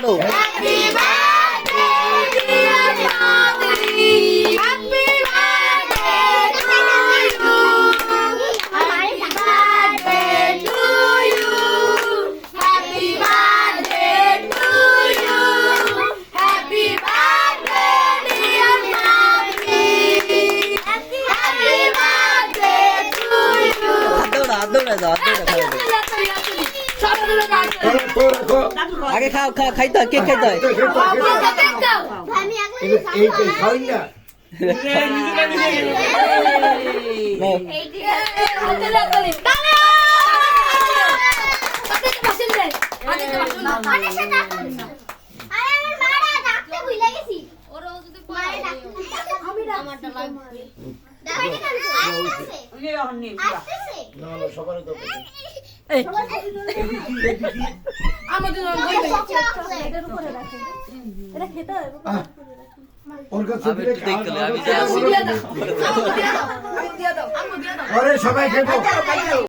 কাটো Happy birthday dear Madri. Happy birthday to you. Happy birthday to you. Happy birthday to you. Happy birthday dear Madri. Happy birthday to you. হাত দৌড়া যাও আগে খাও খাইতে হয় কেক খাইতে হয় সবাই খেতে